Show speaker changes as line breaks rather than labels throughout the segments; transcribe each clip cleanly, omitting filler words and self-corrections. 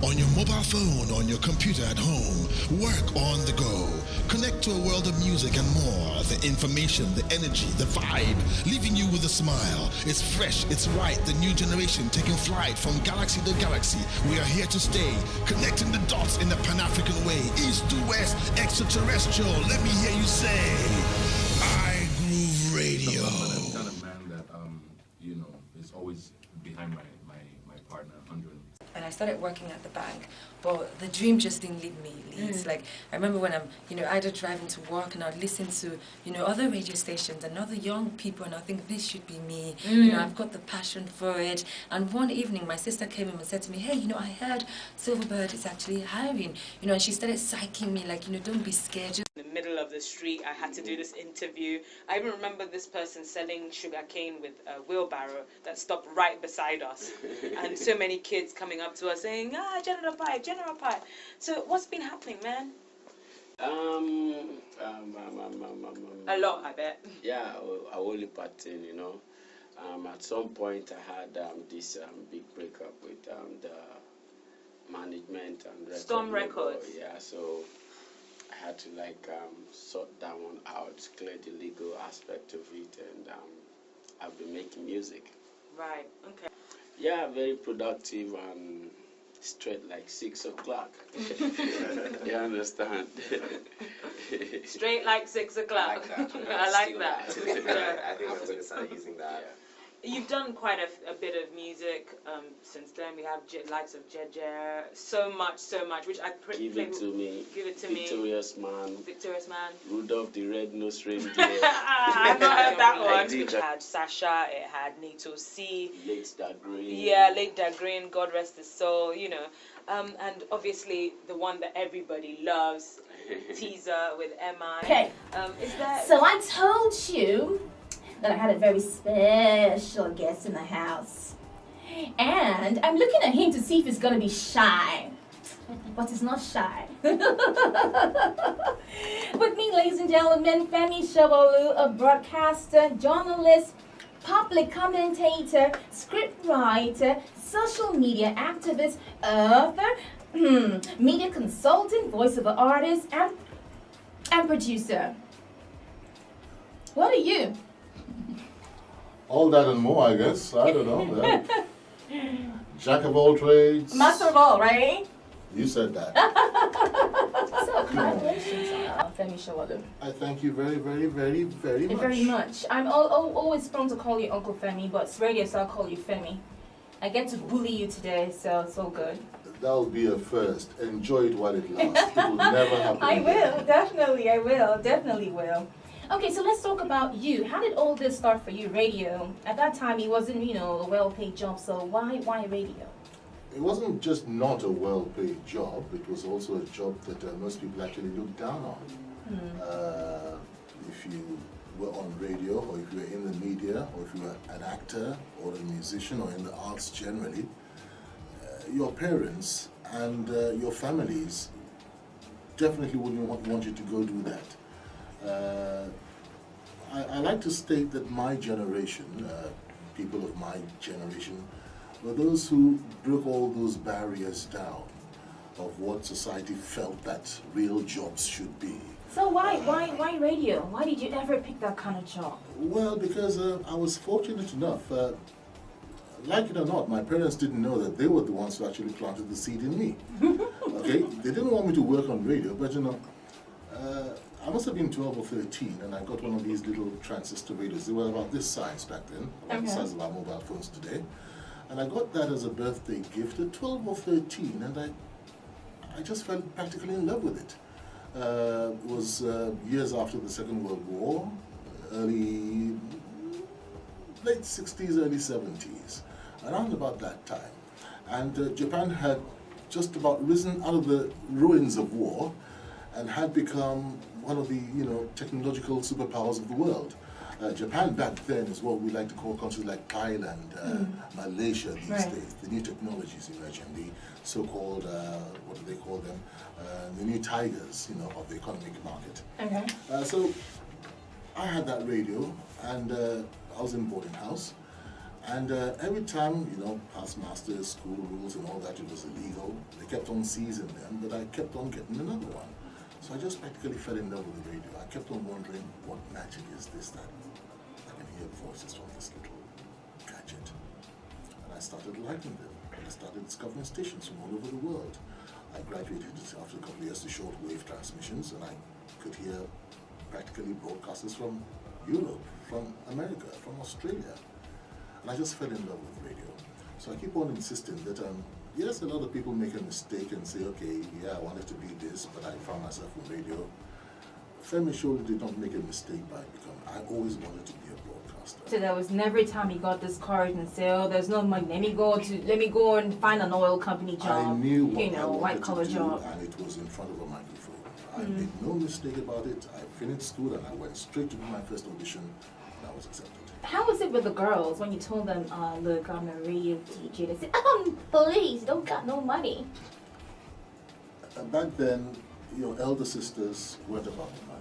On your mobile phone, on your computer at home, work on the go. Connect to a world of music and more. The information, the energy, the vibe, leaving you with a smile. It's fresh, it's right, the new generation taking flight from galaxy to galaxy. We are here to stay, connecting the dots in the Pan-African way. East to west, extraterrestrial. Let me hear you say, iGROOVE Radio.
I'm the kind of man that, is always behind my partner, 100.
And I started working at the bank, but the dream just didn't leave me. Like, I remember when I'm, either driving to work and I'd listen to, other radio stations and other young people, and I think this should be me. I've got the passion for it. And one evening, my sister came in and said to me, hey, I heard Silverbird is actually hiring, and she started psyching me, like, don't be scared. Just
in the middle of the street, I had to do this interview. I even remember this person selling sugarcane with a wheelbarrow that stopped right beside us. And so many kids coming up to us saying, General Pie, General Pie. So what's been happening, man? A lot, I bet.
Yeah, I only pattern, at some point I had this big breakup with the management and record
Storm
label.
Records.
Yeah, so I had to sort that one out, clear the legal aspect of it, and I've been making music.
Right, okay.
Yeah, very productive and straight like 6 o'clock. You understand?
Straight like 6 o'clock. I like that.
I think I'm going to start using that.
Yeah.
You've done quite a bit of music since then. We have likes of Jeje, so much, which I
Give it to me.
Give it to
Victorious
me.
Man.
Victorious Man.
Rudolph the Red-Nosed Reindeer.
I've not heard that one. It had Sasha, it had Nito C.
Late Dagreen.
Yeah, Late Dagreen, God rest his soul, and obviously the one that everybody loves, Teaser with MI.
Okay.
Is that...
So I told you that I had a very special guest in the house. And I'm looking at him to see if he's going to be shy. But he's not shy. With me, ladies and gentlemen, Femi Shawolu, a broadcaster, journalist, public commentator, scriptwriter, social media activist, author, media consultant, voiceover artist, and producer. What are you?
All that and more, I guess. I don't know. Jack of all trades.
Master of all, right?
You said that.
So, congratulations, Femi Shawolu.
I thank you very, very, very, very much.
Very much. I'm always prone to call you Uncle Femi, but it's radio, so I'll call you Femi. I get to bully you today, so it's all good.
That'll be a first. Enjoy it while it lasts. It will never happen
I
again.
will, definitely will. Okay, so let's talk about you. How did all this start for you, radio? At that time, it wasn't, a well-paid job, so why radio?
It wasn't just not a well-paid job. It was also a job that most people actually looked down on. If you were on radio, or if you were in the media, or if you were an actor, or a musician, or in the arts generally, your parents and your families definitely wouldn't want you to go do that. I like to state that my generation, people of my generation, were those who broke all those barriers down of what society felt that real jobs should be.
So why radio? Why did you ever pick that kind of job?
Well, because I was fortunate enough, like it or not, my parents didn't know that they were the ones who actually planted the seed in me. Okay, they didn't want me to work on radio, but I must have been 12 or 13, and I got one of these little transistor radios. They were about this size back then, about the size of our mobile phones today. And I got that as a birthday gift at 12 or 13, and I just fell practically in love with it. It was years after the Second World War, late 60s, early 70s, around about that time. And Japan had just about risen out of the ruins of war and had become one of the technological superpowers of the world. Japan back then is what we like to call countries like Thailand, Malaysia these days. The new technologies emerging, the so-called, what do they call them? The new tigers, of the economic market.
Okay.
So I had that radio, and I was in boarding house, And every time, past masters, school rules and all that, it was illegal. They kept on seizing them, but I kept on getting another one. So I just practically fell in love with the radio. I kept on wondering, what magic is this that I can hear voices from this little gadget? And I started liking them. And I started discovering stations from all over the world. I graduated after a couple of years to shortwave transmissions, and I could hear practically broadcasters from Europe, from America, from Australia. And I just fell in love with radio. So I keep on insisting that, yes, a lot of people make a mistake and say, okay, yeah, I wanted to be this, but I found myself in radio. Femi surely did not make a mistake by becoming, I always wanted to be a broadcaster.
So there was never a time you got discouraged and say, oh, there's no money, let me go and find an oil company job.
I knew what I
white
wanted
collar
to do,
job.
and it was in front of a microphone. I made no mistake about it. I finished school and I went straight to do my first audition, and I was accepted.
How was it with the girls when you told them, look, I'm a radio DJ? They said, please, don't got no money.
Back then, your elder sisters weren't about the money.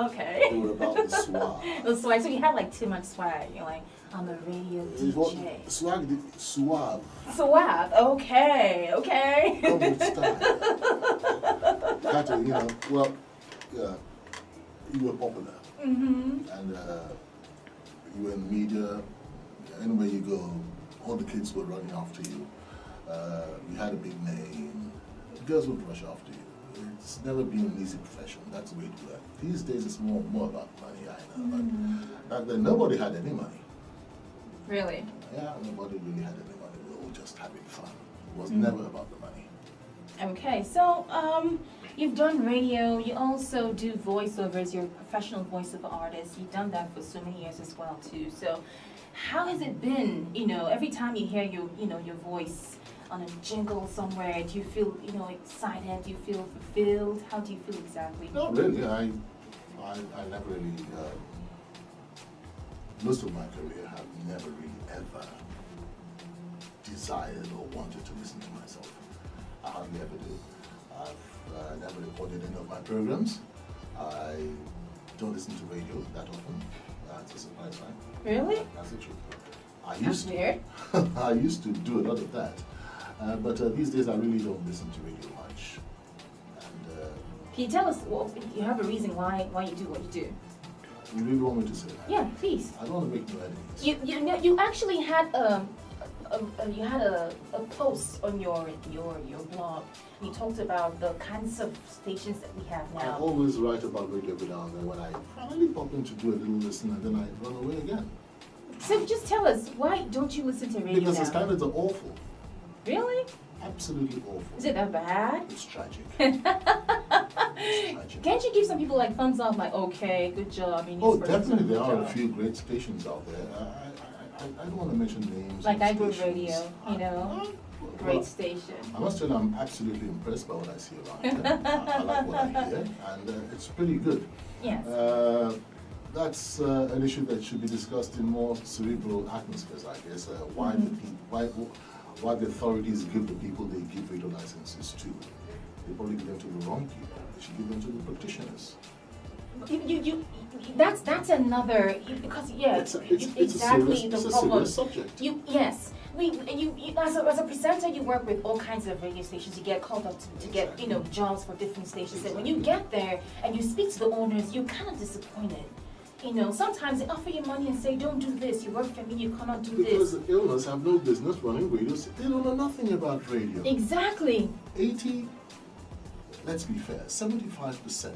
Okay.
They were about the swag.
The swag. So you had like too much swag. You're like, I'm a radio DJ.
Suave.
Swag. Okay.
Come with style. Got to, you were popular.
Mm-hmm.
And you were in the media. Anywhere you go, all the kids were running after you. You had a big name. Girls would rush after you. It's never been an easy profession. That's the way it works. These days it's more about money, I know. But back then nobody had any money.
Really?
Yeah, nobody really had any money. We were all just having fun. It was never about the money.
Okay, so you've done radio. You also do voiceovers. You're a professional voiceover artist. You've done that for so many years as well too. So how has it been? Every time you hear your voice on a jingle somewhere, do you feel excited? Do you feel fulfilled? How do you feel exactly?
No, really. I never really. Most of my career, have never really ever desired or wanted to listen to myself. I hardly ever do. I've never recorded any of my programs. I don't listen to radio that often. That's a surprise, right?
Really?
That's the truth.
That's weird.
I used to do a lot of that. But these days I really don't listen to radio much. And,
can you tell us, you have a reason why you do what you do?
you really want me to say that?
Yeah, please.
I don't want to make no enemies.
You actually had a post on your blog. You talked about the kinds of stations that we have
I
now.
always write about radio every now and then when I finally pop in to do a little listen and then I run away again.
So just tell us, why don't you listen to radio
Because
now?
the standards are awful.
Really?
Absolutely awful.
Is it that bad?
It's tragic. It's tragic.
Can't you give some people like thumbs up, like, okay, good job?
Oh, definitely there are a few great stations out there. I don't want to mention names.
Like
of
iGROOVE
stations.
Radio, great station.
I must tell you, I'm absolutely impressed by what I see around here. I like what I hear, and it's pretty good.
Yes.
That's an issue that should be discussed in more cerebral atmospheres, I guess. Why the authorities give the people they give radio licenses to. They probably give them to the wrong people. They should give them to the practitioners.
That's another, because
It's
exactly
a
the problem.
serious subject.
Yes. As a presenter, you work with all kinds of radio stations. You get called up to get jobs for different stations. And when you get there and you speak to the owners, you're kind of disappointed. Sometimes they offer you money and say, don't do this. You work for me, you cannot do
Because
this.
the owners have no business running radios. They don't know nothing about radio.
Exactly.
Let's be fair, 75%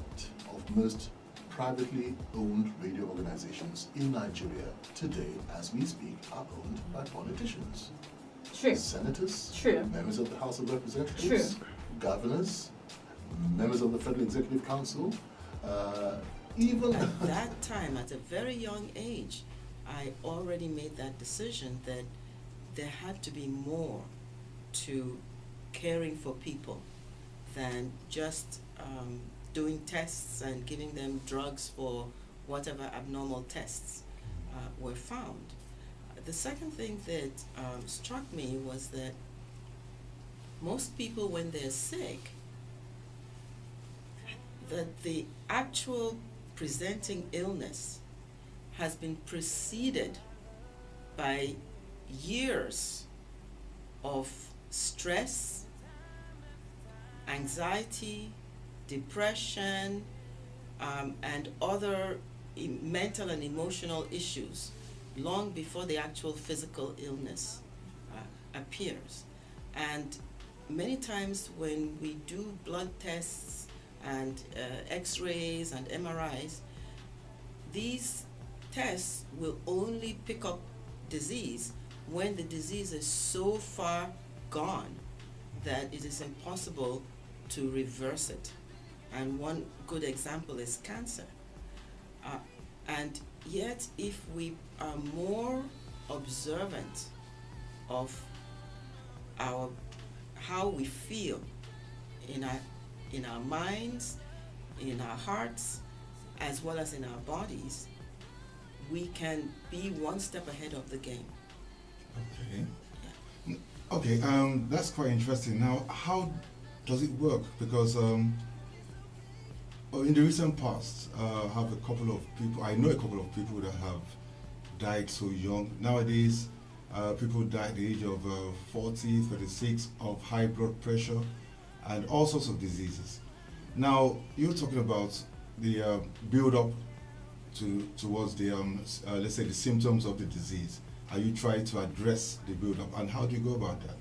of most privately owned radio organizations in Nigeria today, as we speak, are owned by politicians.
True.
Senators,
True.
members of the House of Representatives,
True.
governors, members of the Federal Executive Council, even...
At that time, at a very young age, I already made that decision that there had to be more to caring for people than just doing tests and giving them drugs for whatever abnormal tests were found. The second thing that struck me was that most people, when they're sick, that the actual presenting illness has been preceded by years of stress, anxiety, depression, and other mental and emotional issues long before the actual physical illness appears. And many times when we do blood tests and x-rays and MRIs, these tests will only pick up disease when the disease is so far gone that it is impossible to reverse it. And one good example is cancer. And yet, if we are more observant of how we feel in our minds, in our hearts, as well as in our bodies, we can be one step ahead of the game.
Okay. Yeah. Okay, that's quite interesting. Now, how does it work? Because in the recent past, I have a couple of people, I know a couple of people that have died so young. Nowadays, people die at the age of 40, 36 of high blood pressure and all sorts of diseases. Now, you're talking about the build-up towards the, let's say, the symptoms of the disease. Are you trying to address the build-up, and how do you go about that?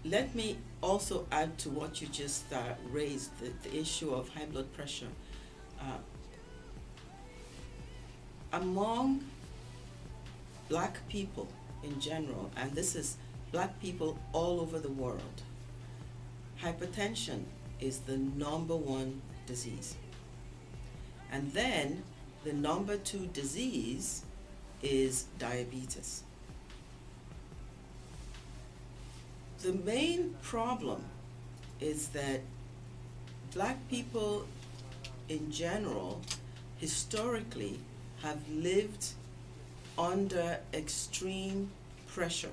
Let me also add to what you just raised, the issue of high blood pressure. Among black people in general, and this is black people all over the world, hypertension is the #1 disease. And then the #2 disease is diabetes. The main problem is that black people in general historically have lived under extreme pressure,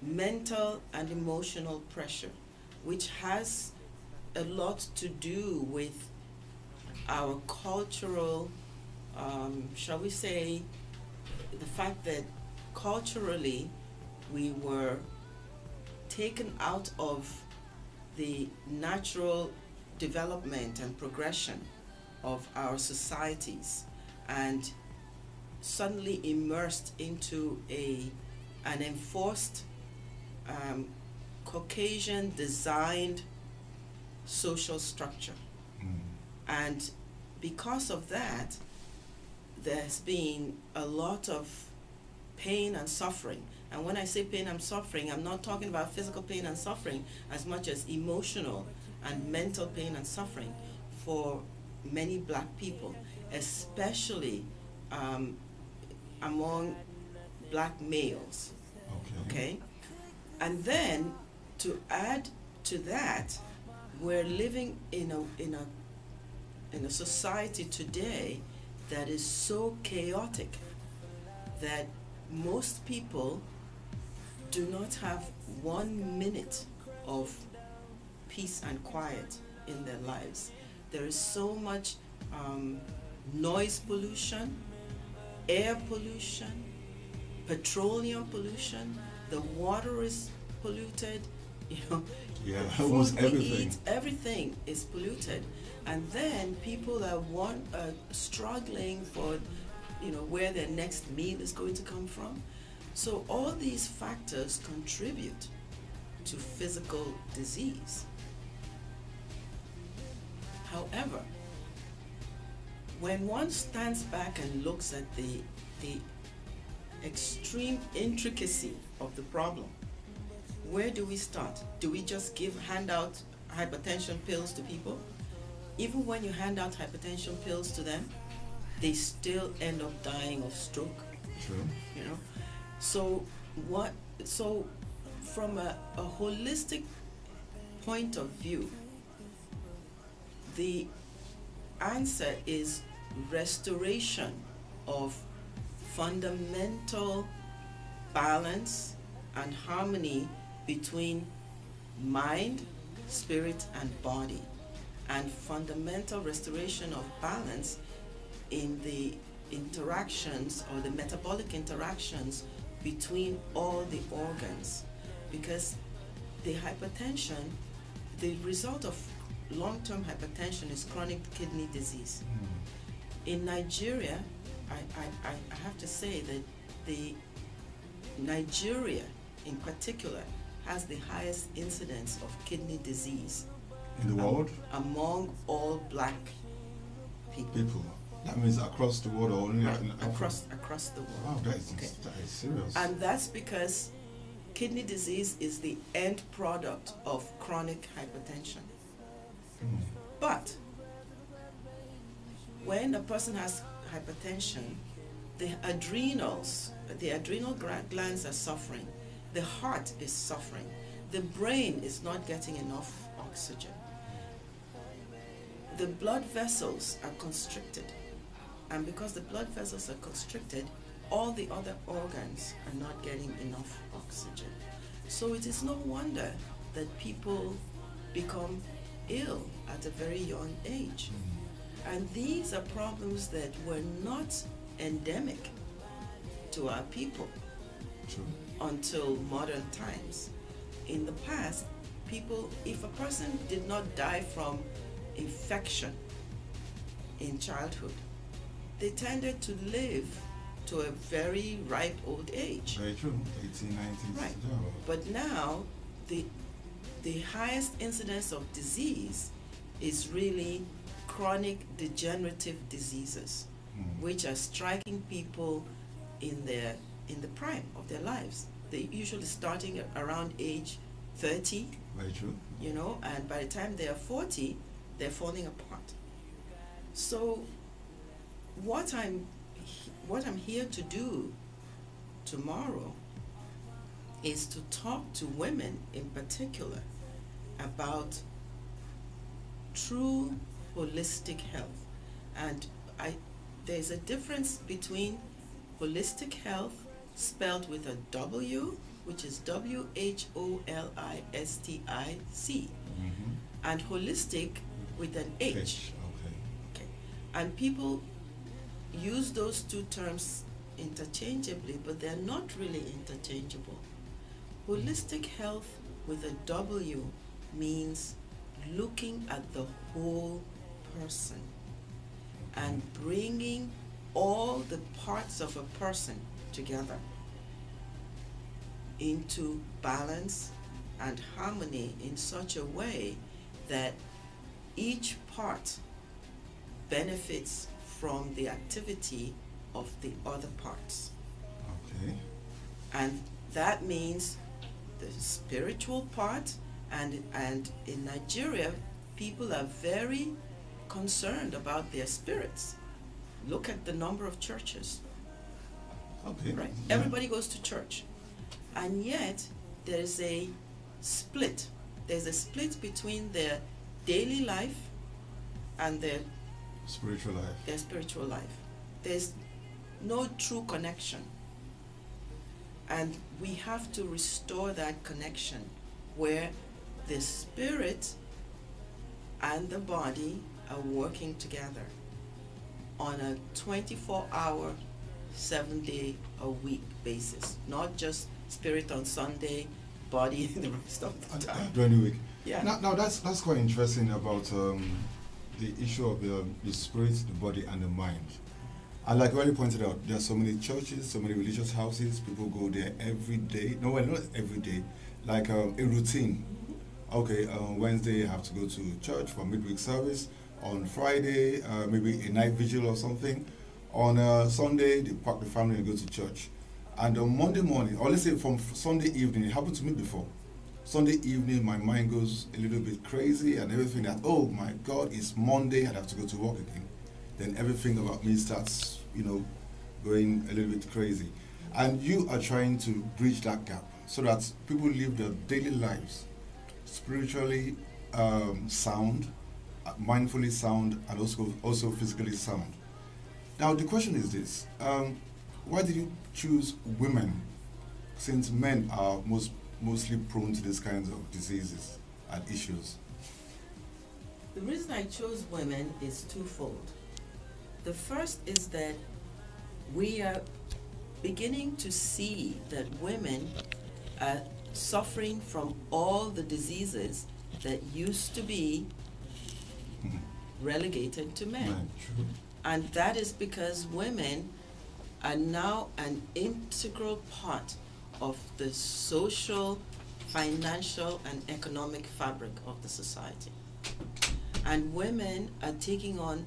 mental and emotional pressure, which has a lot to do with our cultural, shall we say, the fact that culturally we were taken out of the natural development and progression of our societies and suddenly immersed into an enforced Caucasian designed social structure. And because of that, there's been a lot of pain and suffering. And when I say pain and suffering, I'm not talking about physical pain and suffering as much as emotional and mental pain and suffering for many black people, especially among black males. Okay? And then to add to that, we're living in a society today that is so chaotic that most people do not have 1 minute of peace and quiet in their lives. There is so much noise pollution, air pollution, petroleum pollution, the water is polluted,
yeah,
the
almost
food we
everything.
eat, everything is polluted. And then people are struggling for where their next meal is going to come from. So all these factors contribute to physical disease. However, when one stands back and looks at the extreme intricacy of the problem, where do we start? Do we just hand out hypertension pills to people? Even when you hand out hypertension pills to them, they still end up dying of stroke.
True.
So from a holistic point of view, the answer is restoration of fundamental balance and harmony between mind, spirit, and body, and fundamental restoration of balance in the interactions or the metabolic interactions between all the organs, because the hypertension, the result of long-term hypertension is chronic kidney disease. In Nigeria, I have to say that Nigeria in particular has the highest incidence of kidney disease
in the world
among all black people.
That means across the world, or only
across the world.
Wow, that is serious.
And that's because kidney disease is the end product of chronic hypertension. But when a person has hypertension, the adrenal glands are suffering, the heart is suffering, the brain is not getting enough oxygen, the blood vessels are constricted, and because the blood vessels are constricted, all the other organs are not getting enough oxygen. So it is no wonder that people become ill at a very young age. And these are problems that were not endemic to our people until modern times. In the past, people, if a person did not die from infection in childhood, they tended to live to a very ripe old age.
Very true, 1890s.
Right. But now, the highest incidence of disease is really chronic degenerative diseases, which are striking people in the prime of their lives. They usually starting around age 30.
Very true.
You know, and by the time they are 40, they're falling apart. So what I'm here to do tomorrow is to talk to women in particular about true holistic health. And there's a difference between holistic health spelled with a W, which is WHOLISTIC, and holistic with an H. Okay. And people use those two terms interchangeably, but they're not really interchangeable. Holistic health with a W means looking at the whole person and bringing all the parts of a person together into balance and harmony in such a way that each part benefits from the activity of the other parts.
Okay.
And that means the spiritual part, and in Nigeria, people are very concerned about their spirits. Look at the number of churches.
Okay.
Right?
Yeah.
Everybody goes to church. And yet, there's a split. There's a split between their daily life and their
spiritual life.
There's no true connection. And we have to restore that connection where the spirit and the body are working together on a 24-hour, 7-day-a-week basis, not just spirit on Sunday, body the rest of the time.
During the week.
Yeah.
Now that's quite interesting about the issue of the spirit, the body, and the mind. And like you pointed out, there are so many churches, so many religious houses. People go there every day. No, well, not every day. Like a routine. Okay, Wednesday you have to go to church for midweek service. On Friday, maybe a night vigil or something. On Sunday, they pack the family and go to church. And on Monday morning, or let's say from Sunday evening, it happened to me before. Sunday evening, my mind goes a little bit crazy and everything that, oh my God, it's Monday, I have to go to work again. Then everything about me starts, going a little bit crazy. And you are trying to bridge that gap so that people live their daily lives spiritually sound, mindfully sound, and also physically sound. Now the question is this, why did you choose women, since men are mostly prone to these kinds of diseases and issues?
The reason I chose women is twofold. The first is that we are beginning to see that women are suffering from all the diseases that used to be relegated to men.
True.
And that is because women are now an integral part of the social, financial, and economic fabric of the society. And women are taking on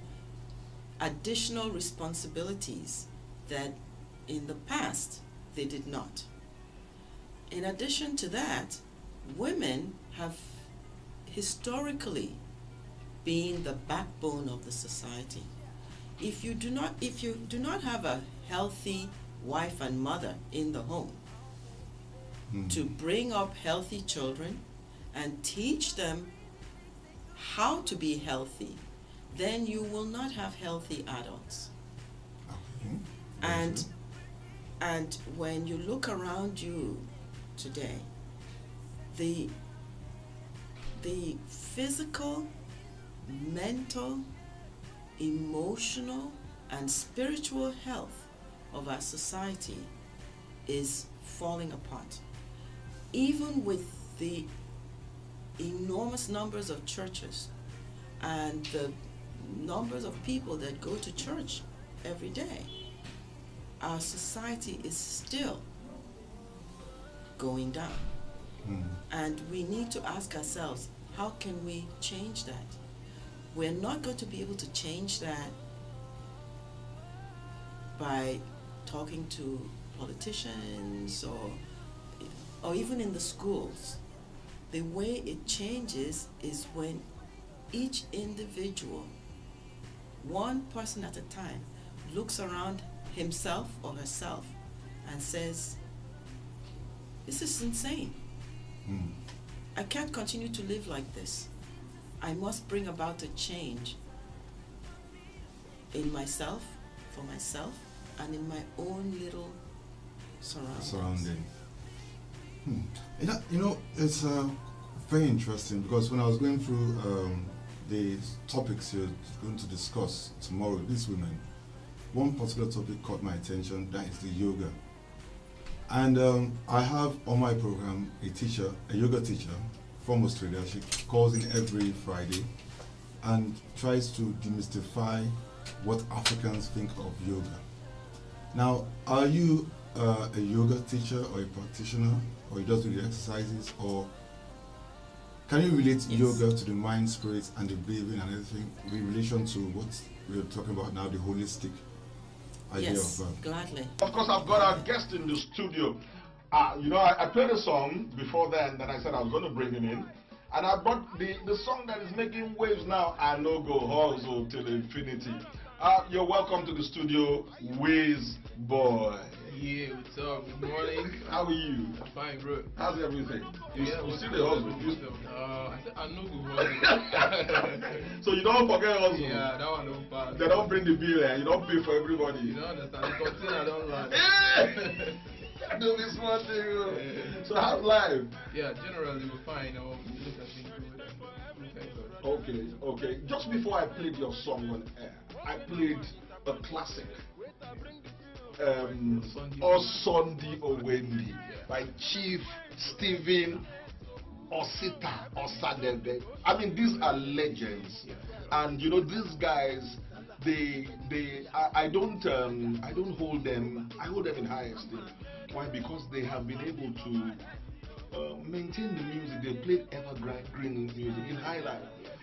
additional responsibilities that in the past they did not. In addition to that, women have historically been the backbone of the society. If you do not have a healthy wife and mother in the home to bring up healthy children and teach them how to be healthy, then you will not have healthy adults.
Okay.
And when you look around you today, the physical, mental, emotional, and spiritual health of our society is falling apart. Even with the enormous numbers of churches and the numbers of people that go to church every day, our society is still going down. And we need to ask ourselves, how can we change that? We're not going to be able to change that by talking to politicians or even in the schools. The way it changes is when each individual, one person at a time, looks around himself or herself and says, this is insane. I can't continue to live like this. I must bring about a change in myself, for myself, and in my own little surroundings.
It's very interesting because when I was going through the topics you're going to discuss tomorrow, these women, one particular topic caught my attention, that is the yoga. And I have on my program a yoga teacher from Australia. She calls in every Friday and tries to demystify what Africans think of yoga. Now, are you a yoga teacher or a practitioner, or you just do the exercises, or can you relate yoga to the mind, spirit, and the breathing and everything in relation to what we're talking about now, the holistic idea of
gladly.
Of course, I've got our guest in the studio. I played a song before then that I said I was going to bring him in. And I brought the song that is making waves now, I No Go Hustle Till Infinity. You're welcome to the studio, Wiz Boy.
Yeah, what's up? Good morning.
How are you?
I'm fine, bro.
How's everything? You see the hustle?
I said I know good hustle.
So you don't forget hustle?
Yeah, that one don't pass.
They don't bring the bill and you don't pay for everybody.
You don't understand. The container don't land.
Do this one thing. So how's life?
Yeah, generally we're fine. Music has been good.
Okay. Just before I played your song on air, I played a classic. Osundi Owendi by Chief Stephen Osita Osadebe. I mean, these are legends, and these guys. I don't hold them. I hold them in high esteem. Why? Because they have been able to maintain the music. They played evergreen music in high life.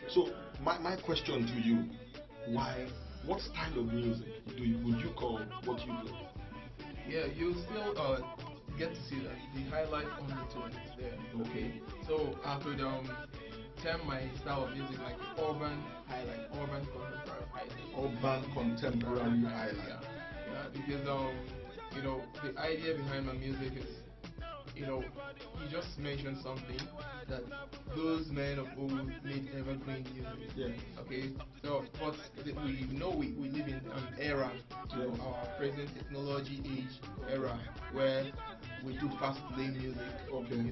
So my question to you: why? What style of music would you call what you do?
Yeah, you still get to see that the highlight on the tone is there. Okay, so I could term my style of music like urban highlight, urban contemporary highlight.
Urban contemporary highlight.
Yeah, because the idea behind my music is, you just mentioned something that those men of old made evergreen music.
Yeah.
Okay. So, but we know we live in an era, our present technology age era, where we do fast play music.
Okay.
We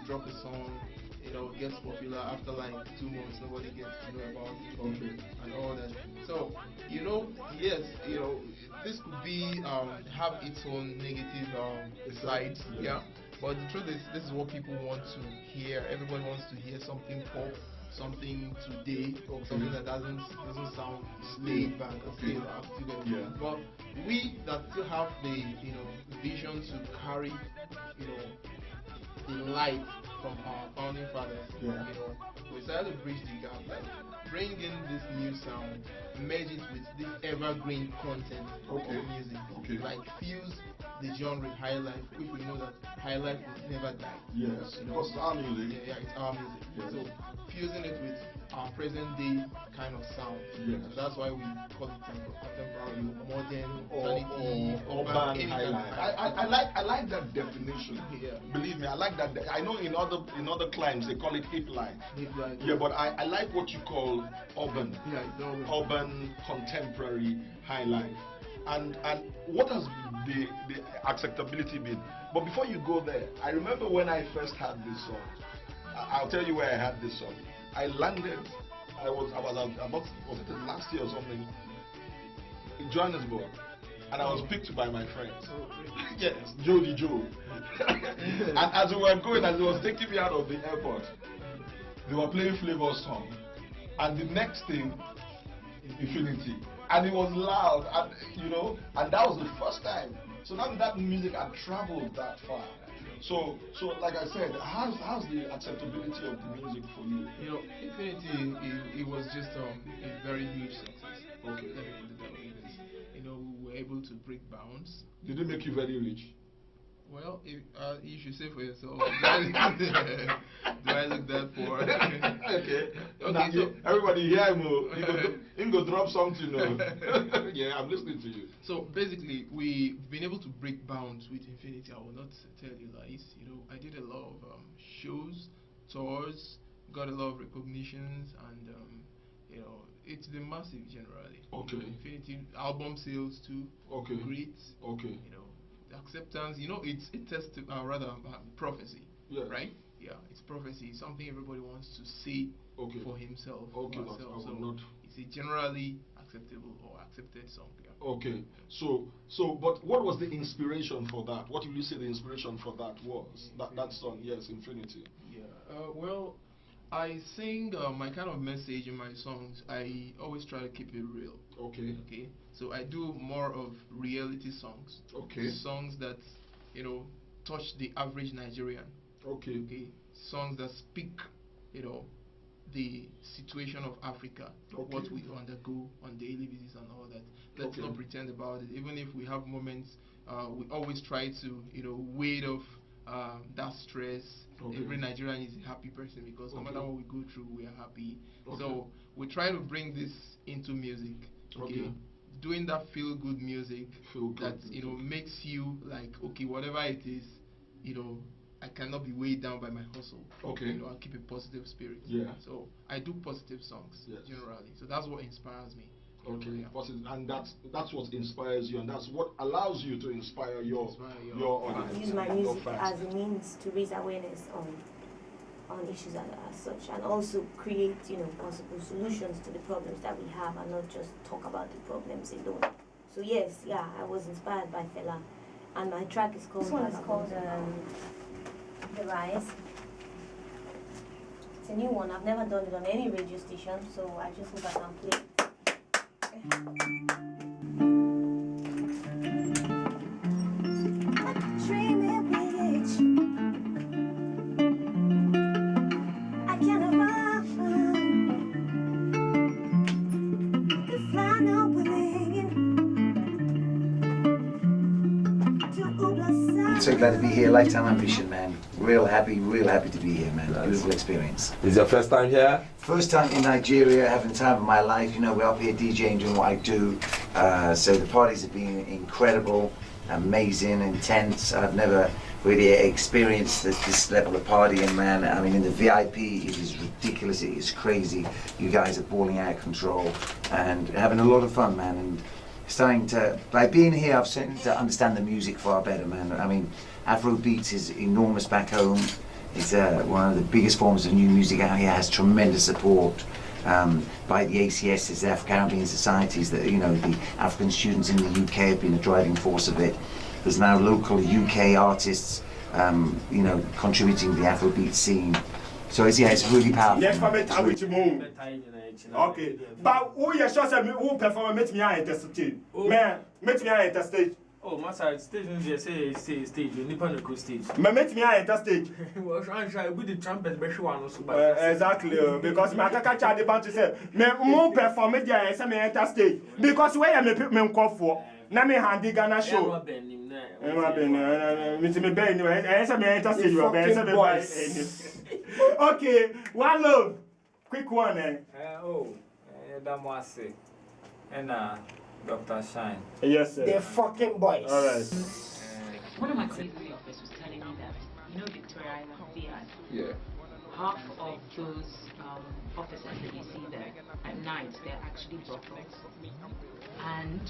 drop a song, gets popular after like 2 months, nobody gets to know about it
Okay.
and all that. So, yes, this could be have its own negative sides, yeah. But the truth is, this is what people want to hear. Everybody wants to hear something pop, something today, something that doesn't sound laid back or stale active.
Yeah.
But we that still have the vision to carry the light from our founding fathers, we decided to bridge the gap, like bring in this new sound, merge it with this evergreen content of music, like fuse the genre high life, which we know that high life will never die.
Yes, because it's our music.
Yeah, it's our music.
Yes.
So fusing it with our present day kind of sound.
Yes.
And that's why we call it contemporary, modern,
Or urban high life. I like that definition.
Yeah.
Believe me, I like that. I know in other climes they call it hip life. Yeah, but I like what you call urban.
Yeah, it's urban.
Urban contemporary high life. And what has the acceptability been? But before you go there, I remember when I first heard this song. I'll tell you where I heard this song. I landed. I was about, was it last year or something, in Johannesburg, and I was picked by my friends. Yes, Jody Joe. And as we were going, as he was taking me out of the airport, they were playing Flavor's song, and the next thing, Infinity. And it was loud, and that was the first time. So now that music had traveled that far. So like I said, how's the acceptability of the music for you?
Infinity, it was just a very huge success.
Okay.
Let me put it that way. We were able to break bounds.
Did it make you very rich?
Well, you should say for yourself. Do I look that poor?
Okay. Now,
So
everybody hear him go drop something. Yeah, I'm listening to you.
So basically, we've been able to break bounds with Infinity. I will not tell you lies. I did a lot of shows, tours, got a lot of recognitions, and it's been massive generally.
Okay.
Infinity album sales too.
Okay.
Great.
Okay.
The acceptance. It's a prophecy.
Yeah.
Right. Yeah, it's prophecy. It's something everybody wants to see for himself.
Okay,
for
but
herself.
I will not.
It's a generally acceptable or accepted song. Yeah.
Okay. So, but what was the inspiration for that? What would you say the inspiration for that was? That song, yes, Infinity.
Yeah. Well, I sing my kind of message in my songs. I always try to keep it real.
Okay.
Okay. So I do more of reality songs.
Okay.
Songs that touch the average Nigerian.
Okay.
Okay. Songs that speak, the situation of Africa, what we undergo on daily basis and all that. Let's not pretend about it. Even if we have moments, we always try to, wade off that stress. Every Nigerian is a happy person because no matter what we go through, we are happy. So we try to bring this into music. Okay. Doing that feel-good music that makes you like, okay, whatever it is, I cannot be weighed down by my hustle.
Okay.
I'll keep a positive spirit.
Yeah.
So I do positive songs generally. So that's what inspires me.
Okay. And that's what inspires you, and that's what allows you to inspire your audience.
I use my music as a means to raise awareness on issues as such, and also create possible solutions to the problems that we have, and not just talk about the problems alone. So yes, I was inspired by Fela, and my track is called.
This one is called The Rise.
It's a new one. I've never done it on any radio station, so I just hope I can play it.
So glad to be here. Lifetime ambition, man. Real happy to be here, man. Beautiful experience.
This is your first time here?
First time in Nigeria, having the time of my life. We're up here DJing, doing what I do. So the parties have been incredible, amazing, intense. I've never really experienced this level of partying, man. I mean, in the VIP, it is ridiculous. It is crazy. You guys are balling out of control and having a lot of fun, man. And by being here, I've started to understand the music far better, man. I mean, Afro beats is enormous back home. It's one of the biggest forms of new music out here. Has tremendous support by the ACSs, the Afro-Caribbean societies. That the African students in the UK have been a driving force of it. There's now local UK artists, contributing to the Afrobeat scene. So it's really powerful.
Okay, but who you sure say who perform meet me at the stage? Man, meet me at the stage.
Oh, my side stage is say stage, you need to stage.
Meet me at the stage.
Well, try with the trumpet, but one also.
Exactly, because my kaka the bunch say me who perform it there say me enter stage because where you me call for. Na me handi Ghana show. Me ben no, I say me enter stage you ben say me buy. Okay, one love. Quick one
that was say. And Dr. Shine.
Yes, sir.
They're fucking boys.
All right.
One of my colleagues in the office was telling me that, Victoria Island, VI?
Yeah.
Half of those offices that you see there at night, they're actually brothels. And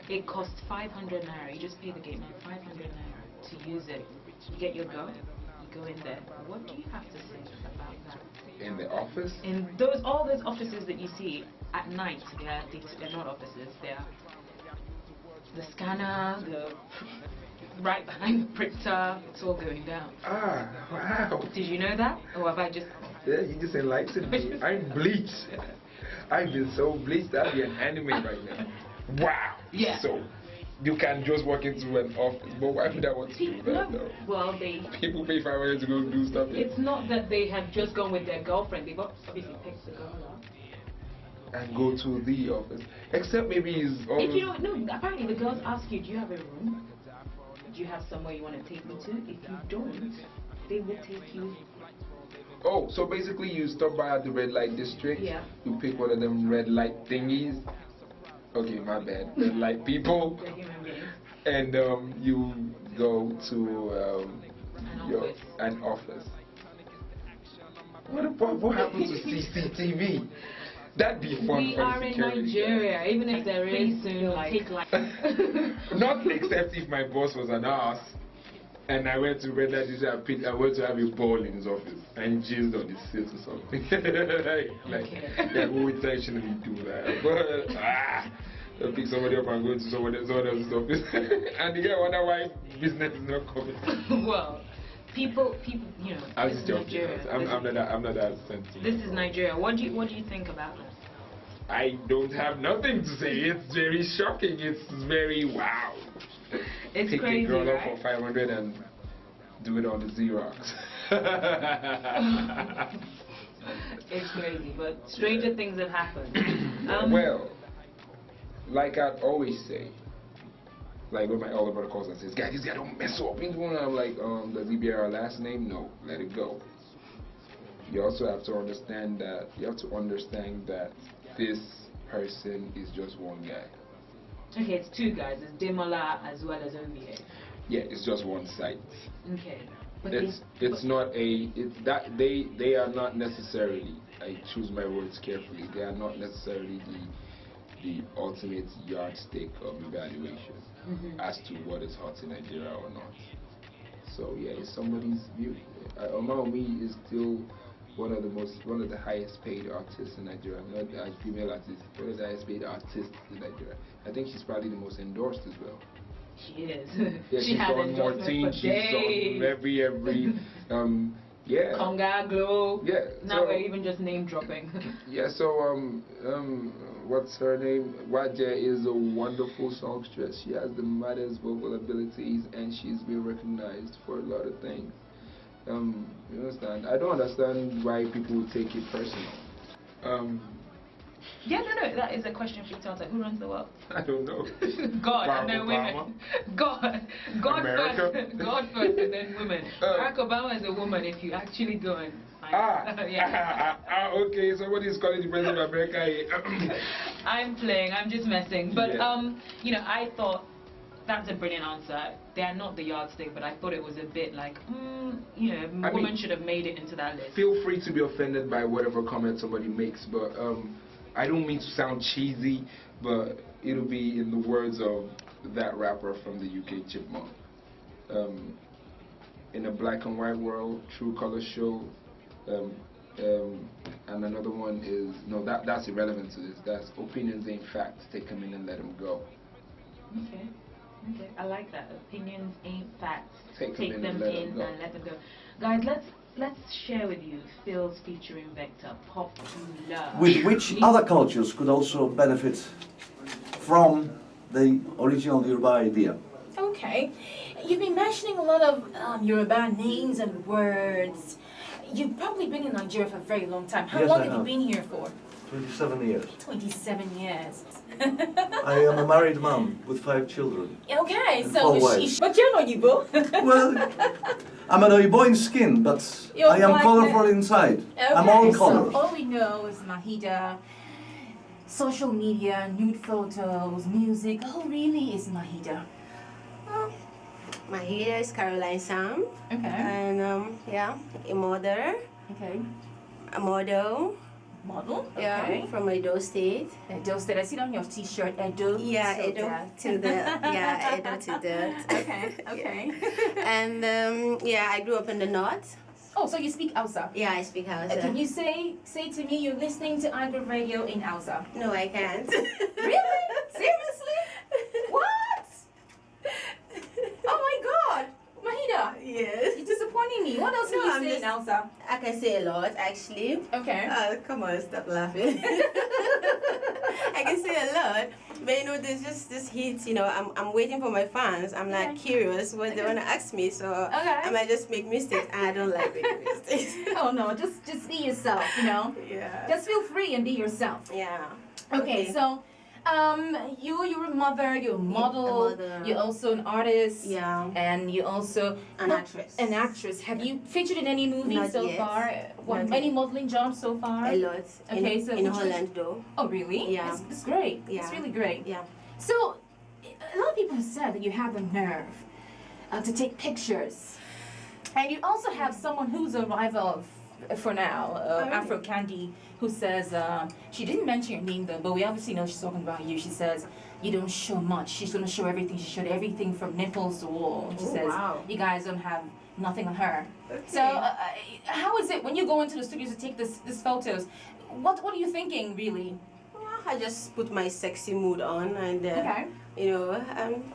it costs 500 naira. You just pay the gate man 500 naira to use it. You get your girl, you go in there. What do you have to say about that?
In the office?
In all those offices that you see at night, they're not offices. They're the scanner, the right behind the printer. It's all going down.
Ah, wow.
Did you know that, or have I just?
Yeah, you just enlightened me. I'm bleached. I've been so bleached. I'll be an anime right now. Wow.
Yeah.
So you can just walk into an office, but why would I want to do that though?
Well,
people pay 500 to go do stuff.
It's not that they have just gone with their girlfriend. They've obviously picked the girl up
and go to the office. Except maybe it's all.
If you don't know, apparently the girls ask you, do you have a room? Do you have somewhere you want to take me to? If you don't, they will take you.
Oh, so basically you stop by at the red light district.
Yeah.
You pick one of them red light thingies. Okay, my bad. Red light people. And you go to an office. What happened to CCTV? That'd be fun.
We are in Nigeria, even if there is soon, take like.
Not except if my boss was an ass. And I went to red light district. I went to have a ball in his office and jizzed on his seat or something. Yeah, we would intentionally do that. But they'll pick somebody up and go to someone else's office. And you get wonder why business is not coming.
Well, people,
I'm
this
just
is
joking.
Nigeria.
I'm not that sensitive.
This is Nigeria. What do you think about this?
I don't have nothing to say. It's very shocking. It's very wow.
It's
Pick
crazy,
a girl up
right?
for 500 and do it on the Xerox.
It's crazy, but stranger things have happened.
Well, like I always say, like when my older brother calls and says, "Guys, this guy don't mess up." I'm like, does he bear our last name? No, let it go. You also have to understand that this person is just one guy.
Okay, it's two guys. It's Demola as well as OVA.
Yeah, it's just one site.
Okay. But
they are not necessarily, I choose my words carefully, they are not necessarily the ultimate yardstick of evaluation as to what is hot in Nigeria or not. So yeah, it's somebody's view. Omaomi is still one of the highest paid artists in Nigeria, not as female artist, one of the highest paid artists in Nigeria. I think she's probably the most endorsed as well.
She is.
Yeah,
she has
endorsement for days. She's on every yeah.
Conga, Glow.
Yeah.
Now we're even just name dropping.
Yeah. So what's her name? Waja is a wonderful songstress. She has the maddest vocal abilities, and she's been recognized for a lot of things. You understand? I don't understand why people take it personal.
Yeah, no, that is a question for you to answer. Who runs the world?
I don't know.
God,
Barack
and then
Obama.
women. God
America.
first, God first, and then women. Barack Obama is a woman if you actually go and find
okay, somebody's calling the president of America.
I'm playing, I'm just messing. But,
Yeah.
I thought that's a brilliant answer. They are not the yardstick, but I thought it was a bit like, women should have made it into that list.
Feel free to be offended by whatever comment somebody makes, but I don't mean to sound cheesy, but it'll be in the words of that rapper from the UK, Chipmunk. in a black and white world, True Color Show, and another one is, no, that's irrelevant to this. That's Opinions Ain't Facts. Take them in and let them go.
Okay. Okay, I like that. Opinions ain't facts.
Take
them in and let them go. Guys, let's share with you Phil's featuring Vector, Popular.
Which other cultures could also benefit from the original Yoruba idea?
Okay. You've been mentioning a lot of Yoruba names and words. You've probably been in Nigeria for a very long time. How
Yes,
long
I
have you
have.
been here for?
27 years.
27 years.
I am a married man with 5 children.
Okay,
And
so
4 wives.
but you're not Igbo.
Well, I'm an Oyibo in skin, but
You're
I am
black
colorful
then.
inside.
Okay,
I'm all
so
colors.
all we know is Mahida, social media, nude photos, music. Oh, really is Mahida?
Mahida is Caroline Sam.
Okay.
And yeah, a mother.
Okay.
A model.
Model?
Yeah,
Okay.
from Edo State.
Edo State. I see it on your T-shirt. Edo.
Yeah,
to
Edo
death.
to the yeah, Edo to death.
Okay. Okay.
And yeah, I grew up in the north.
Oh, so you speak Hausa?
Yeah, I speak Hausa.
Can you say to me you're listening to iGROOVE Radio in Hausa?
No, I can't.
Really? Seriously? What? Oh my God, Mahida.
Yes.
You're disappointing me. What else can
No,
you
I'm
say
just-
in Hausa?
I can say a lot, actually.
Okay.
Come on, stop laughing. I can say a lot, but you know, there's just this heat. You know, I'm waiting for my fans. I'm like curious what they wanna ask me, so I might just make mistakes. And I don't like making mistakes.
Oh no, just be yourself. You know.
Yeah.
Just feel free and be yourself.
Yeah.
Okay, so you're a mother, you're a model,
mother.
you're also an artist,
Yeah.
and you're also
An actress.
An actress. Have you featured in any movies
Not
so
yet.
far? What,
Not
any
yet.
modeling jobs so far?
A lot.
Okay,
in,
so
in
which was-
Holland though.
Oh really?
Yeah.
It's great.
Yeah.
It's really great.
Yeah.
So a lot of people have said that you have the nerve to take pictures, and you also have someone who's a rival for now, Afro Candy, who says, she didn't mention your name though, but we obviously know she's talking about you. She says, you don't show much. She's going to show everything. She showed everything from nipples to wall. She
Oh,
says,
wow.
you guys don't have nothing on her.
Okay.
So how is it when you go into the studios to take these photos? What are you thinking, really?
I just put my sexy mood on and
Okay.
you know,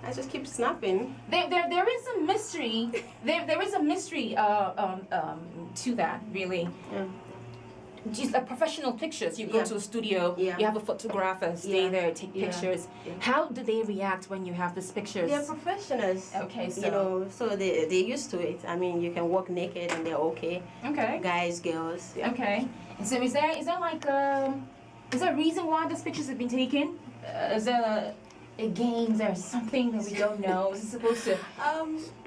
I just keep snapping.
There is a mystery. There is a mystery to that, really.
Yeah.
Just like professional pictures. You go
Yeah.
to a studio.
Yeah.
You have a photographer stay
Yeah.
there, take
Yeah.
pictures.
Yeah.
How do they react when you have these pictures?
They're professionals.
Okay, so
you know, so they're used to it. I mean, you can walk naked and they're okay.
Okay.
Guys, girls. Yeah.
Okay. And so is there like is there a reason why these pictures have been taken? Is there a game? Is there something that we don't know? Is it supposed to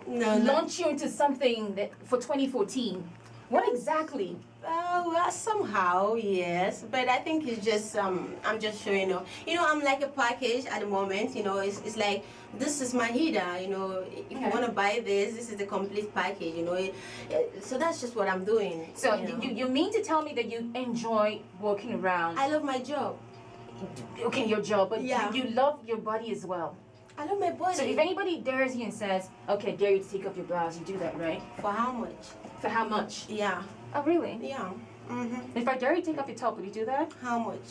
no,
launch you into something that for 2014? What exactly?
Well, somehow, yes. But I think it's just, I'm just showing off. You know, I'm like a package at the moment. You know, it's like, this is Mahida. You know, if you want to buy this is the complete package. You know, so that's just what I'm doing.
So
you know.
you mean to tell me that you enjoy walking around?
I love my job.
Okay, your job, but
Yeah.
you love your body as well.
I love my body.
So if anybody dares you and says, okay, dare you to take off your blouse, you do that, right?
For how much?
For how much?
Yeah.
Oh, really?
Yeah. Mm-hmm.
If I dare you to take off your top, would you do that?
How much?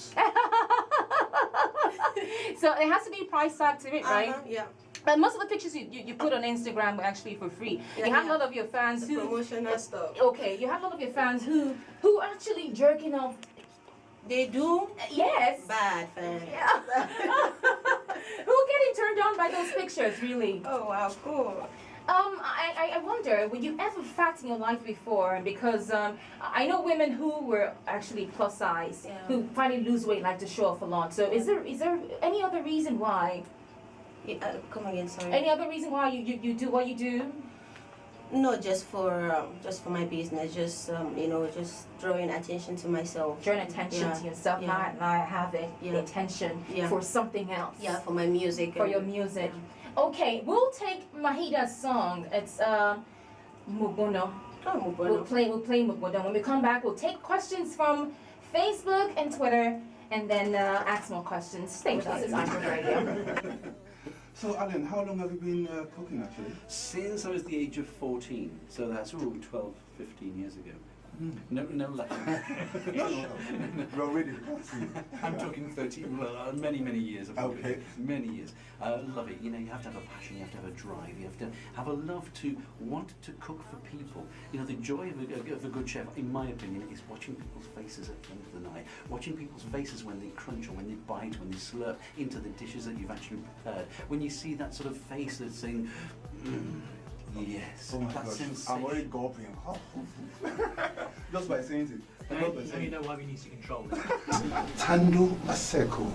So it has to be a price tag to it, right?
Yeah.
But most of the pictures you put on Instagram were actually for free.
Yeah,
you have
yeah.
a lot of your fans who
Promotional stuff.
Okay, you have a lot of your fans who actually jerking off.
They do?
Yes.
Bad fans.
Yeah. Who getting turned on by those pictures, really?
Oh wow, cool.
I wonder, were you ever fat in your life before? Because I know women who were actually plus size, who finally lose weight, like to show off a lot. So is there any other reason why?
Come again, sorry.
Any other reason why you do what you do?
No, just for my business, just you know, just drawing attention to myself.
Drawing attention to yourself, not having attention for something else.
Yeah, for my music.
For your music. Okay, we'll take Mahida's song. It's Mubono.
Oh, Mubono.
We'll play Mubono. When we come back, we'll take questions from Facebook and Twitter, and then ask more questions. Stay with us. It's iGROOVE Radio.
So, Alan, how long have you been cooking actually?
Since I was the age of 14, so that's 12, 15 years ago. No less.
You're already.
I'm talking 13, well, many years.
Okay.
Many years. Love it. You know, you have to have a passion, you have to have a drive, you have to have a love to want to cook for people. You know, the joy of a good chef, in my opinion, is watching people's faces at the end of the night, watching people's faces when they crunch or when they bite, when they slurp into the dishes that you've actually prepared. When you see that sort of face that's saying, yes,
oh my
that
gosh,
sensation.
I'm already gulping. Just by saying it.
Now you know why we need to control it.
Tando Aseko.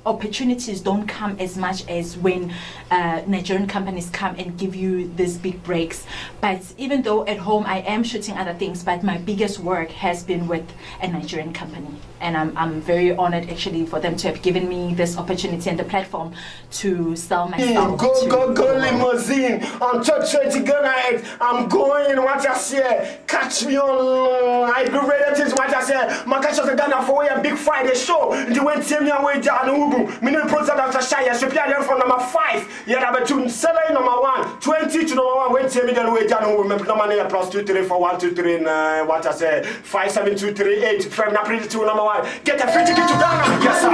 Opportunities don't come as much as when Nigerian companies come and give you these big breaks. But even though at home I am shooting other things, but my biggest work has been with a Nigerian company. And I'm very honored actually for them to have given me this opportunity and the platform to sell myself.
Go limousine on Church 20 Ghana. I'm going, what I say, catch me on iGROOVE relatives, what I say, my catch of Ghana for a big Friday show. The way tell me away down Ubu, me no process after Shire, so Pierre from number 5, yeah, number 2, 7, number 1, 20 to number 1, when tell me the way down Ubu, me money plus 2, 3, 4, 1, 2, 3, what I say, 5, 7, 2, 3, 8, from na pretty 2, number 1, get a free ticket to Ghana, yes sir.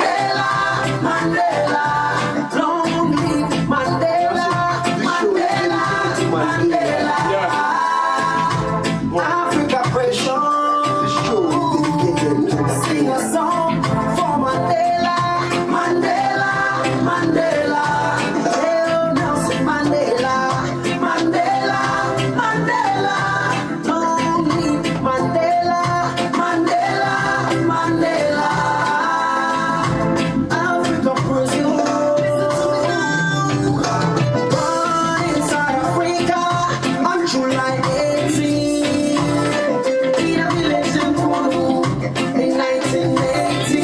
Mandela, long live Mandela, Mandela, Mandela. Africa pressure. Sing a song for Mandela, Mandela, Mandela. Hail Nelson Mandela, Mandela, Mandela. Long live Mandela, Mandela, Mandela. Africa Brazil. Born inside Africa on July 18. In a village in Kunu. In 1980,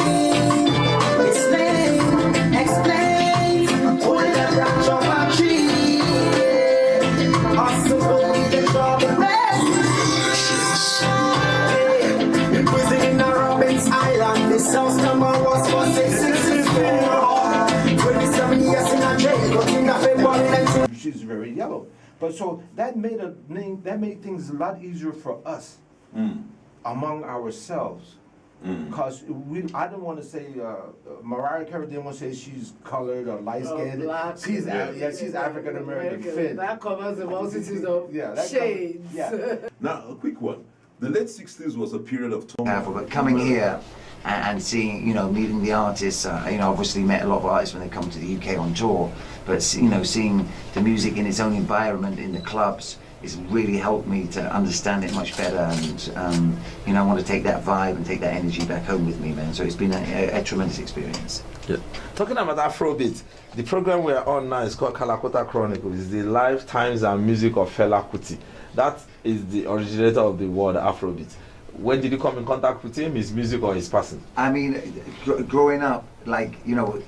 explain, holding a branch of a tree. Possible the job in a Robbins Island, this house number was for 664. 27 years in a jail, got in a February 19.
She's very yellow. But so that made things a lot easier for us among ourselves. Because I don't want to say Mariah Carey didn't want to say she's colored or light skinned. She's African American.
That covers the multitude of shades.
Now a quick one. The late 60s was a period of
Powerful, but coming here and seeing, you know, meeting the artists, you know, obviously met a lot of artists when they come to the UK on tour, but you know, seeing the music in its own environment in the clubs. It's really helped me to understand it much better, and you know, I want to take that vibe and take that energy back home with me, man. So it's been a tremendous experience.
Yeah. Talking about Afrobeat, the program we are on now is called Kalakota Chronicles. It's the lifetimes and music of Fela Kuti. That is the originator of the word Afrobeat. When did you come in contact with him? His music or his person?
I mean, growing up, like, you know,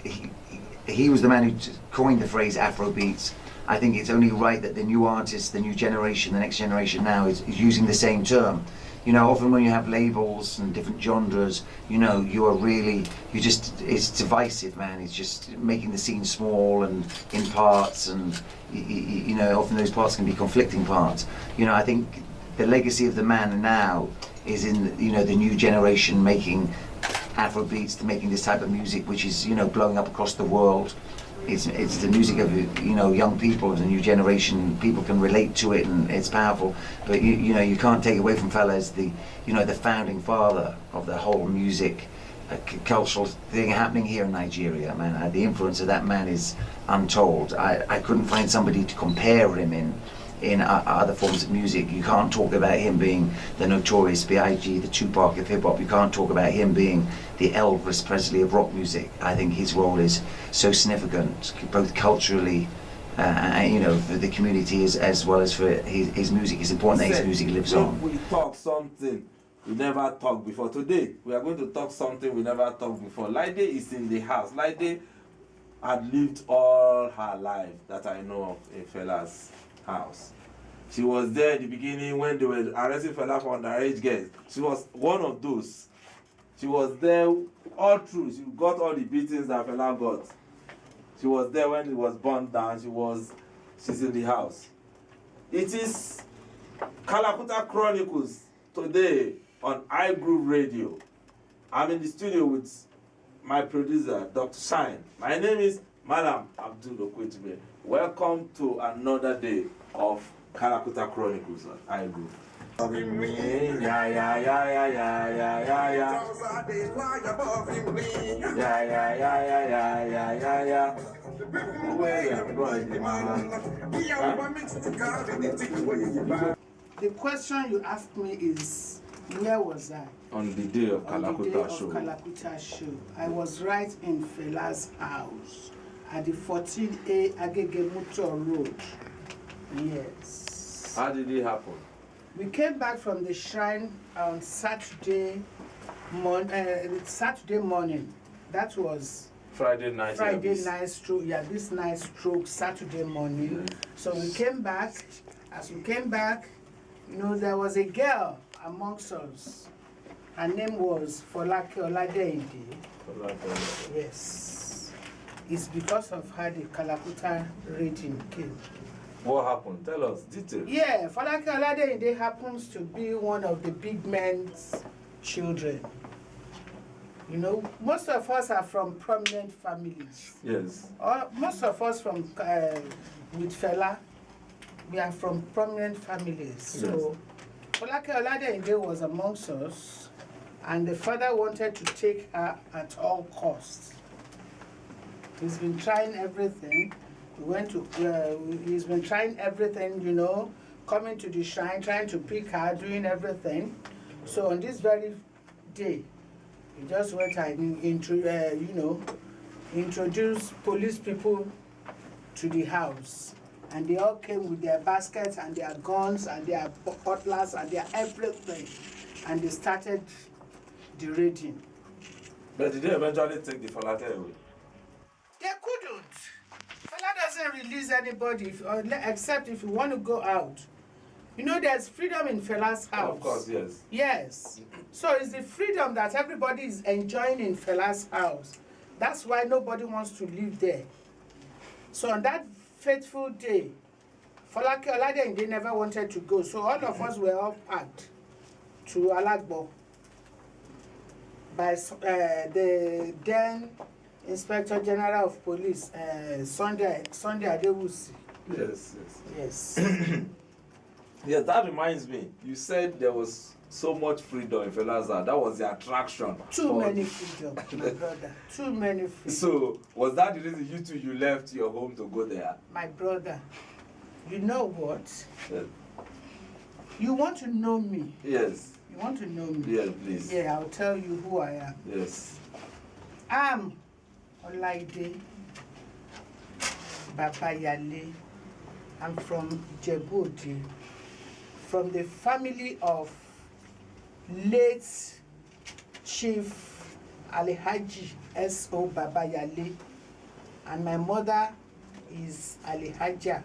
he was the man who coined the phrase Afrobeats. I think it's only right that the new artists, the new generation, the next generation now is using the same term. You know, often when you have labels and different genres, you know, it's divisive, man. It's just making the scene small and in parts, and you know, often those parts can be conflicting parts. You know, I think the legacy of the man now is in, you know, the new generation making Afrobeats, to making this type of music, which is, you know, blowing up across the world. It's the music of, you know, young people, the new generation. People can relate to it, and it's powerful. But you know, you can't take away from Fela as the, you know, the founding father of the whole music cultural thing happening here in Nigeria, man. The influence of that man is untold. I couldn't find somebody to compare him in other forms of music. You can't talk about him being the Notorious B.I.G., the Tupac of hip hop. You can't talk about him being the Elvis Presley of rock music. I think his role is so significant, both culturally, you know, for the community as well as for his music. It's important that his music lives on.
We talk something we never talked before. Today, we are going to talk something we never talked before. Laide is in the house. Laide had lived all her life that I know of in Fela's house. She was there at the beginning when they were arresting Fela for underage girls. She was one of those. She was there all through. She got all the beatings that Fela got. She was there when it was burned down. She's in the house. It is Kalakuta Chronicles today on iGROOVE Radio. I'm in the studio with my producer, Dr. Shine. My name is Malam Abdul Okwetube. Welcome to another day of Kalakuta Chronicles on iGROOVE. Yeah, yeah, yeah, yeah, yeah, yeah, yeah, yeah. Yeah, yeah, yeah, yeah, yeah, yeah, yeah, yeah.
The question you asked me is, where was I?
On the day of Kalakuta show.
Kalakuta show. I was right in Fela's house at the 14A Agegemuto Road. Yes.
How did it happen?
We came back from the shrine on Saturday morning. That was
Friday night
stroke, this night stroke Saturday morning. So we came back. As we came back, there was a girl amongst us. Her name was Folake Oladeinde. Yes. It's because of her the Kalakuta rating came.
What happened? Tell us, details.
Yeah, Folake Oladeinde happens to be one of the big men's children. Most of us are from prominent families.
Yes.
Most of us from with Fela, we are from prominent families. So Folake Oladeinde was amongst us, and the father wanted to take her at all costs. He's been trying everything. He's been trying everything, coming to the shrine, trying to pick her, doing everything. So on this very day, he just went and introduced police people to the house. And they all came with their baskets and their guns and their cutlass and their everything. And they started the raiding.
But did they eventually take the Folake away?
They couldn't. Fela doesn't release anybody except if you want to go out. There's freedom in Fela's house.
Of course, yes.
Yes. So it's the freedom that everybody is enjoying in Fela's house. That's why nobody wants to live there. So on that fateful day, Folake Oladeinde never wanted to go. So all of us were all packed to Alagbo by the then Inspector General of Police, Sunday Adewusi.
Yes.
Yes.
Yes, that reminds me. You said there was so much freedom in Fela's house. That was the attraction.
Too many freedom, my brother. Too many freedom.
So, was that the reason you left your home to go there?
My brother, you know what?
Yes.
You want to know me?
Yes.
You want to know me?
Yes, please.
Yeah, I'll tell you who I am.
Yes.
I'm Olaide Babayale. I'm from Ijebu-Ode, from the family of late Chief Alhaji S.O. Babayale, and my mother is Alhaja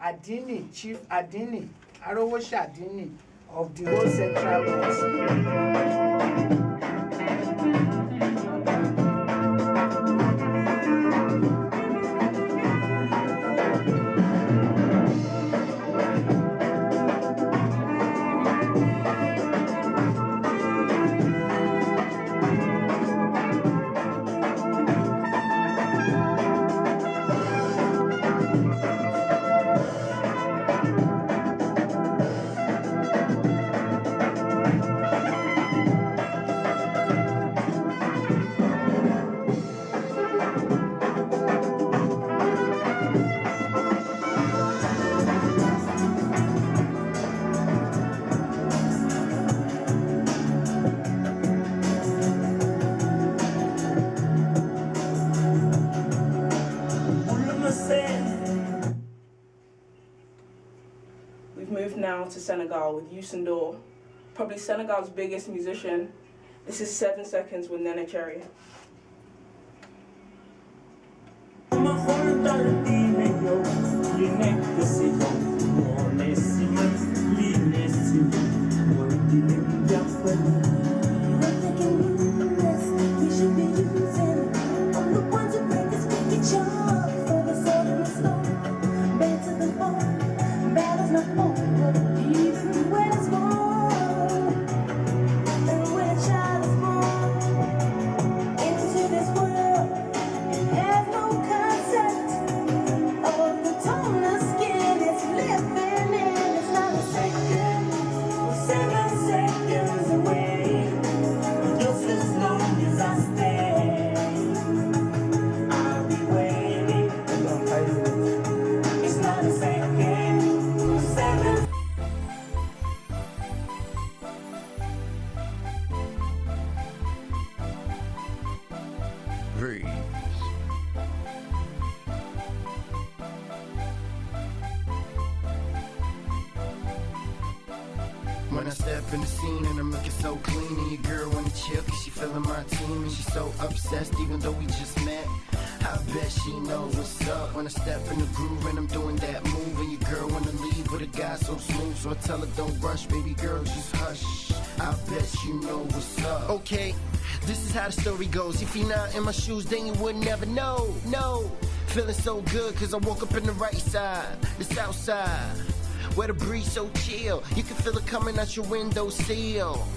Adini, Chief Adini, Arowosha Adini of the whole Central West.
To Senegal with Youssou N'Dour, probably Senegal's biggest musician. This is 7 Seconds with Nene Cherry.
We should be using all the ones step in the scene and I'm looking so clean, and your girl wanna chill cause she feeling my team, and she's so obsessed even though we just met. I bet she know what's up when I step in the groove and I'm doing that move, and your girl wanna leave with a guy so smooth, so I tell her don't rush, baby girl, just hush. I bet you know what's up. Okay, this is how the story goes. If you're not in my shoes, then you would never know. No, feeling so good cause I woke up in the right side, the south side, where the breeze so chill, you can feel it coming out your window sill.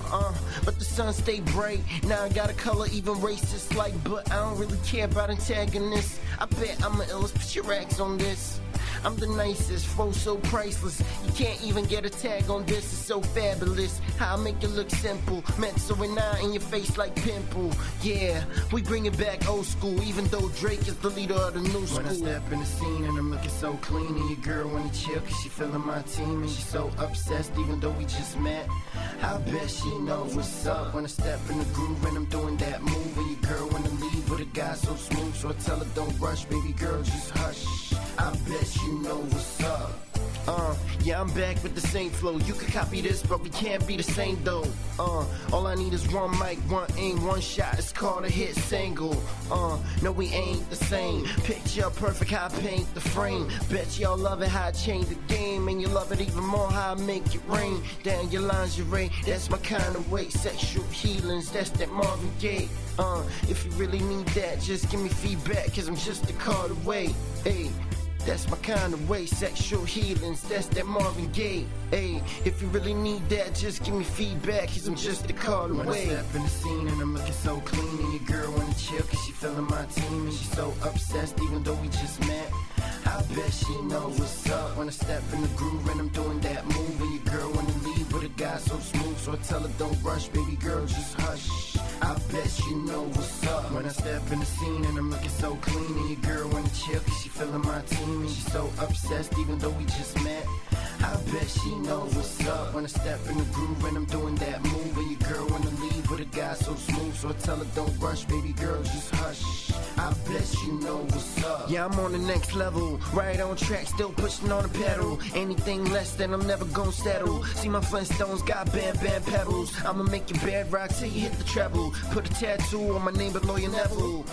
But the sun stay bright. Now I got a color even racist like, but I don't really care about antagonists. I bet I'm the illest, put your racks on this. I'm the nicest, flow so priceless. You can't even get a tag on this, it's so fabulous. How I make it look simple, mental and I in your face like pimple. Yeah, we bring it back old school, even though Drake is the leader of the new school. When I step in the scene and I'm looking so clean, and your girl wanna chill cause she feeling my team, and she's so obsessed even though we just met. I bet she knows what's up when I step in the groove and I'm doing that move, and your girl wanna leave with a guy so smooth, so I tell her don't rush, baby girl, just hush. I bet you know what's up. Yeah, I'm back with the same flow. You can copy this, but we can't be the same though. All I need is one mic, one aim, one shot. It's called a hit single. No, we ain't the same. Picture perfect how I paint the frame. Bet y'all love it how I change the game, and you love it even more how I make it rain down your lingerie. That's my kind of way. Sexual healings, that's that Marvin Gaye. If you really need that, just give me feedback, cause I'm just a card away. Hey, that's my kind of way, sexual healings, that's that Marvin Gaye. Hey, if you really need that, just give me feedback, cause I'm just a call away. When I step in the scene and I'm looking so clean, and your girl wanna chill cause she feeling my team, and she's so obsessed even though we just met. I bet she knows what's up when I step in the groove and I'm doing that move, and your girl wanna leave with a guy so smooth, so I tell her don't rush, baby girl, just hush. I bet you know what's up when I step in the scene and I'm looking so clean, and your girl wanna chill cause she feeling my team, and she's so obsessed even though we just met. I bet she knows what's up when I step in the groove and I'm doing that move, and your girl wanna leave with a guy so smooth, so I tell her don't rush, baby girl, just hush. I bet you know what's up. Yeah, I'm on the next level, right on track, still pushing on the pedal. Anything less than I'm never gonna settle. See my Flintstones got band pedals. I'ma make you bad rock till you hit the treble. Put a tattoo on my name but Lawyer Neville.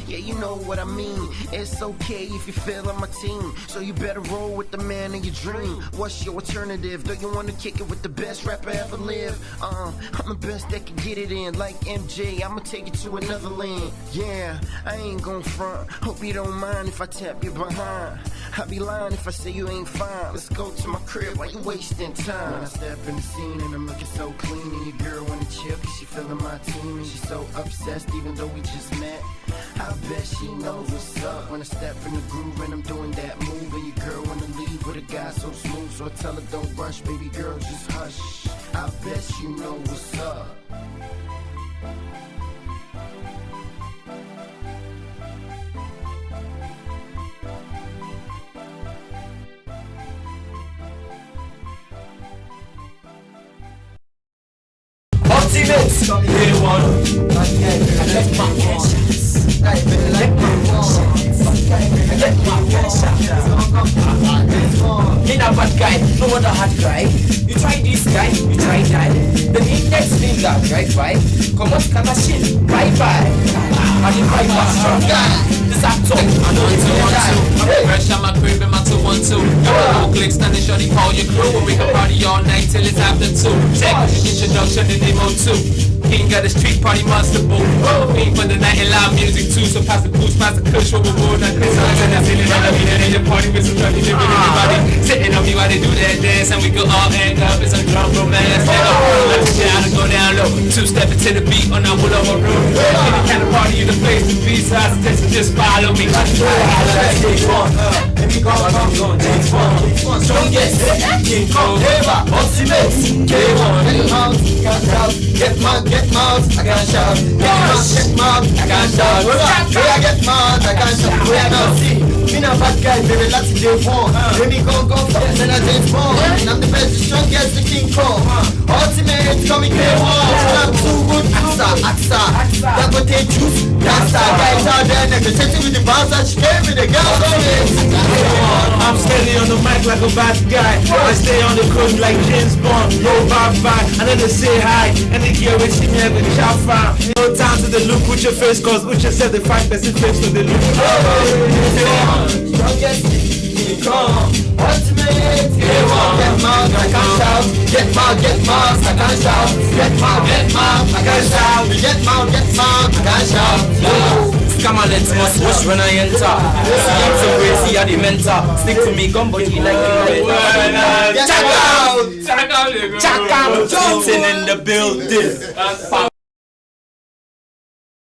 Yeah, you know what I mean. It's okay if you feel on my team, so you better roll with the man of your dream. What's your alternative? Do you wanna kick it with the best rapper ever live? I'm the best that can get it in, like MJ, I'ma take it to another land. Yeah, I ain't gon' front, hope you don't mind if I tap you behind. I'd be lying if I say you ain't fine. Let's go to my crib while you wasting time. When I step in the scene and I'm looking so clean, and your girl wanna chill cause she feeling my team, and she's so obsessed even though we just met. I bet she knows what's up when I step in the groove and I'm doing that move, and your girl wanna leave with a guy so smooth, so I tell her don't rush, baby girl, just hush. I bet you know what's up. Ultimate, day one. I get my cash. I get my in a bad guy, no other hard guy. You try this guy, you try that. The next finger, right? Come on, can I shit? Bye. And you cry for strong guy. This actor, I know it's a 1-2. I'm fresh, I'm a crib in my 212. No clicks, standing shorty, call your crew. We can party all night till it's after 2. Check introduction to Demo 2. King got a street party monster boo. I'm a fiend for the night and loud music too. So pass the booze, pass the kush, what we're more than this. I'm gonna feel it, I'm in the party with some trouble, with everybody sitting on me while they do that dance, and we go all end up in some drum romance. Let's down and go down low, 2-step into the beat on our wood over room. Any kind of party in the place to be, so I suggest you just follow me. Let's take one, and we go take one. Strongest, King Kong, ever, ultimate, K1. Get mad, I can't shout. Get mad, I can't shout. I get mad, I can't shout. We are not see. Me not bad guy, baby, let's do one. Let me go fast and I dance more. And I'm the best, the strongest, the King Kong. Ultimate, coming K1. I'm too good, Axa.
Axa, double take juice, dancer. Guys out there negotiating with the bouncer, she came with the girls on it.
I'm steady on the mic like a bad guy. I stay on the coast like James Bond. No bye-bye, I know they say hi. And they get with me every chop fam. No time to the look with your face, cause Uche said the 5% face to the look.
Strongest come, ultimate, get mad, I can shout. Get mad, I can shout. Get mad, I can shout. Get mad, I can shout.
Come on, let's must watch when I enter. See him so crazy, I the mentor. Stick to me, come body like the check out. Sitting in the building.